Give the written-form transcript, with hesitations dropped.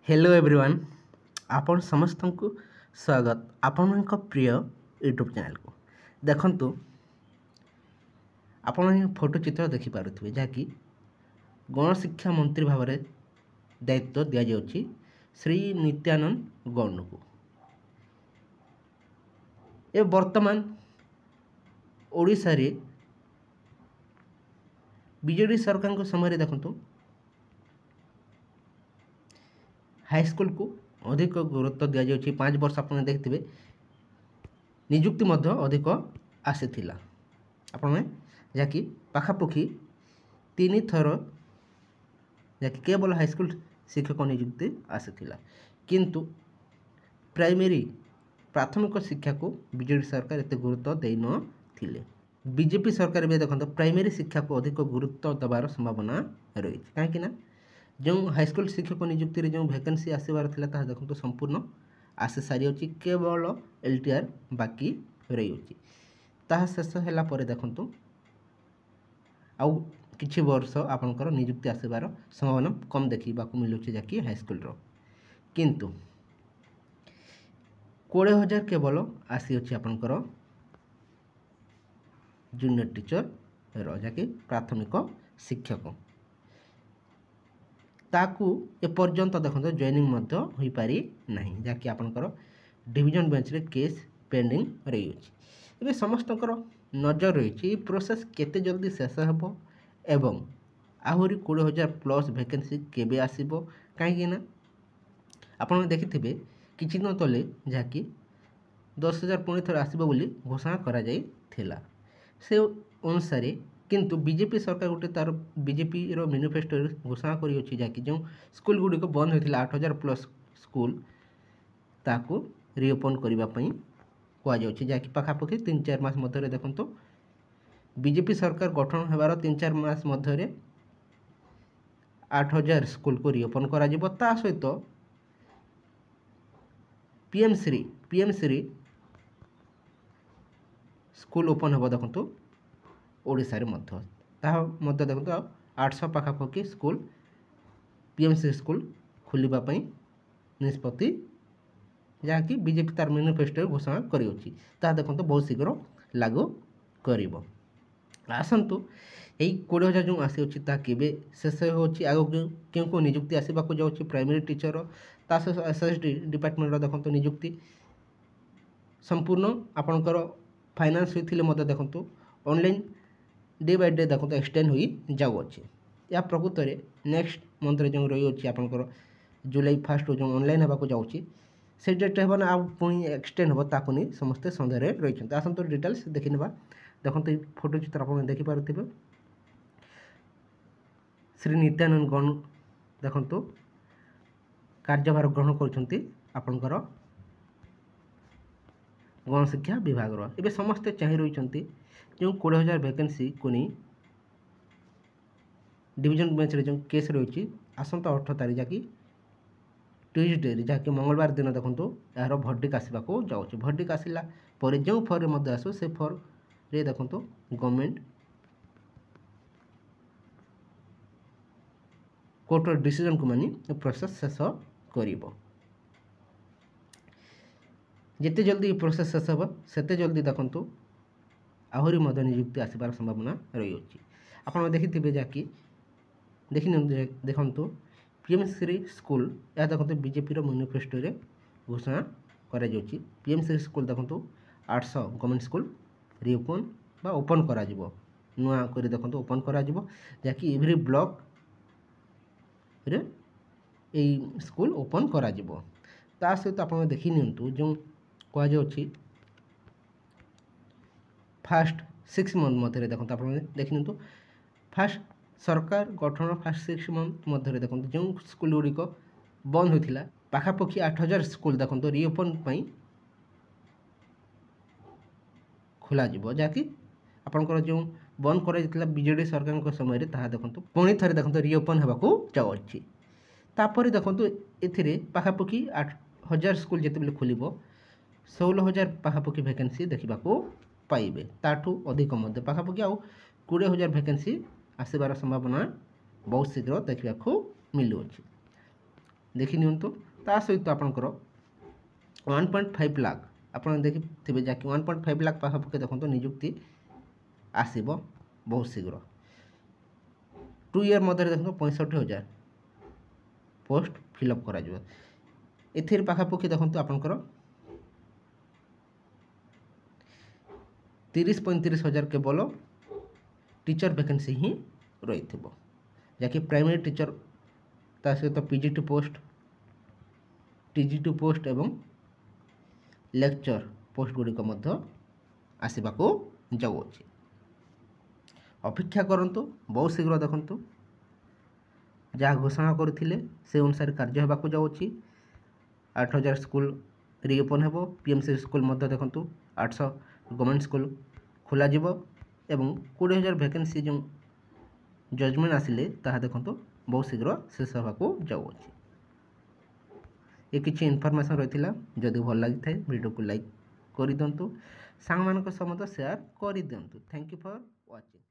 Hello everyone आपण समस्त को स्वागत आपण प्रिय यूट्यूब चैनल को देखंतु आपण फोटो चित्र देखिपारे जहाँकि गणशिक्षा मंत्री भाव में दायित्व दि जाऊँगी श्री नित्यानंद गौड़ को ए वर्तमान ओडिशा रे बीजेडी सरकार को समय देखंतु हाईस्कल को अधिक गुरुत्व दि जाऊँगी 5 वर्ष आप देखिए निजुक्ति अधिक आसीला आपण जहाँकि पाखापाखि 3 थर जहाँकि केवल हाईस्कल शिक्षक निजुक्ति आसीला किंतु प्राइमरी प्राथमिक शिक्षा को बीजेडी सरकार एत गुरुत्व दे नथिले। बीजेपी सरकार भी देखो प्राइमरी शिक्षा को अधिक गुरुत्व देवार संभावना रही कहीं जो हाईस्कल शिक्षक निजुक्ति जो वैकेंसी आसबार था देखो संपूर्ण आसी सारी अच्छी केवल एलटीआर बाकी रही शेष है देखु आउ किछि वर्ष आपंकर निजुक्ति आसबार संभावना कम देखा मिलूँ जहाँकि हाईस्कल किंतु 20,000 केवल आसी अच्छी आपंकर जूनियर टीचर जहाँकि प्राथमिक शिक्षक ताकू एपर्यंत देखो जॉइनिंग हो पारि ना जहाँकि आपंकर डिविजन बेंच रे केस पेंडिंग रही है समस्त नजर रही प्रोसेस केते जल्दी शेष हो एवं आहरी 20,000 प्लस वैकेंसी केबे आसीबो कहीं आप देखिथे किछि दिन तले जहाँकि 10,000 पुणी थर आसब बोली घोषणा करा जाई थिला से अनुसार किंतु बीजेपी सरकार गोटे तार बीजेपी रो मैनिफेस्टो घोषणा करी अछि जहाँकि जो स्कूल गुड़िक बंद होता 8,000 प्लस स्कूल ताकू रिओपन करने कहुच्छे जहाँकि पाखापाखि 3-4 मास मध्य देखो बीजेपी सरकार गठन होबार 3-4 मास मध्य 8,000 स्कूल को रिओपन करा सहित पीएम श्री स्कूल ओपन हम देखो ओडिशा रे मध्य देखो 800 पाखापाखि स्कूल पीएमसी स्कूल खोलने निष्पत्ति जहाँकि बीजेपी तार मैनिफेस्टो घोषणा करी देखो बहुत शीघ्र लागू कर आसतु यही 20,000 जो आसी केवे शेष होगी आग क्यों निजुक्ति आसवाक जाऊँगी प्राइमरी टीचर एसएसडी डिपार्टमेंट देखो निजुक्ति संपूर्ण आपणकर फाइनान्स होते देखो ऑनलाइन डे बाय डे देखो एक्सटेंड हो जाऊँगी या प्रकृत में नेक्स्ट मंथ जो रही है आपंकर जुलाई 1 जो ऑनलाइन होगा जाऊँगी से डेट है ना पुणी एक्सटेंड हम ताकू नहीं समस्ते सन्देह रही आसतु डिटेल्स देखने देखो फोटो चित्र आप देखिपे श्री नित्यानंद गौड़ देखु कार्यभार ग्रहण करपणकर गणशिक्षा विभाग एवं समस्ते चाह रही जो 20,000 वैकेंसी को नहीं डिविजन बेंच रे जो केस रही आसंता 18 तारीख जहाँकि ट्यूजडे जहाँकि मंगलवार दिन देखो यार भर्डिक आसवाक जाऊँगी भर्डिक आसला पर जो फर्म आसो से फर्म रे देखो गवर्नमेंट कोर्टर डिसीजन को मानी प्रोसेस शेष कर जिते जल्दी प्रोसेस शेष हो सेते जल्दी देखो आहरी निजुक्ति आसबार संभावना रही आप देखिथे जहाँकि देखु पीएमश्री स्कूल या देखो बीजेपी मैनिफेस्टो रे घोषणा करा जाउछि पीएमश्री स्कूल देखो 800 गवर्नमेंट स्कूल रिओपन बा ओपन करा जिवो नुआ करी देखो ओपन करा जिवो जहाँकि एवरी ब्लॉक रे ए स्कूल ओपन करा जिवो ता सहित आप देखि नियंतु जो कह जाउछि फास्ट 6 मंथ मध्य देखो आप देखि फास्ट सरकार गठन फास्ट 6 मंथ मध्य देखो जो स्कूल गुड़िक बंद होता पाखापाखि 8,000 स्कूल देखो रिओपन खोल जहाँकि आपंकर जो बंद कर बीजेडी सरकार समय देखो पुणी थे देखो रिओपन होगा जाऊँगी तापर देखो ए पाखापाखि 8,000 स्कूल जिते खोल 16,000 पाखापाखि वैकेंसी देखा पाइबे ताठू अधिक मध्य पाखापाखि आउ 20,000 वैकेंसी आसबार संभावना बहुत शीघ्र देखा मिलूँ। देखि नियंतु ता सहित आपनकर 1.5 लाख आपण देखिथिबे जाकि 1.5 लाख पाखापाखि देखंतु नियुक्ति आसीबो बहुत शीघ्र 2 ईयर मध्य देखंतु 65,000 पोस्ट फिलअप करा जिवो एथिर पाखापाखि देखंतु आपनकर 30-35 हजार केवल टीचर वैकेंसी ही रही जहाँकि प्राइमरी टीचर ता सहित पीजीटी पोस्ट टीजीटी पोस्ट एवं लेक्चर पोस्ट गुड़िक आसवाक जाऊँगी अपेक्षा करंतु बहुत शीघ्र देखंतु जहाँ घोषणा करथिले से अनुसार कार्य होबाक जाऊँगी 8,000 स्कूल रिओपन हेबो पीएमसी स्कूल मध्य देखंतु 800 गवर्नमेंट स्कूल खोला जिवो एवं 20,000 वैकेंसी जो जजमेंट आसिले ताहा देखंतु बहुत शीघ्र शेष होबाक जाऊँगी ये किसी इनफॉरमेशन रही जदि भल लगी था वीडियो को लाइक कर दिंतु सांग मान सहित शेयर कर दिंतु थैंक यू फॉर वाचिंग।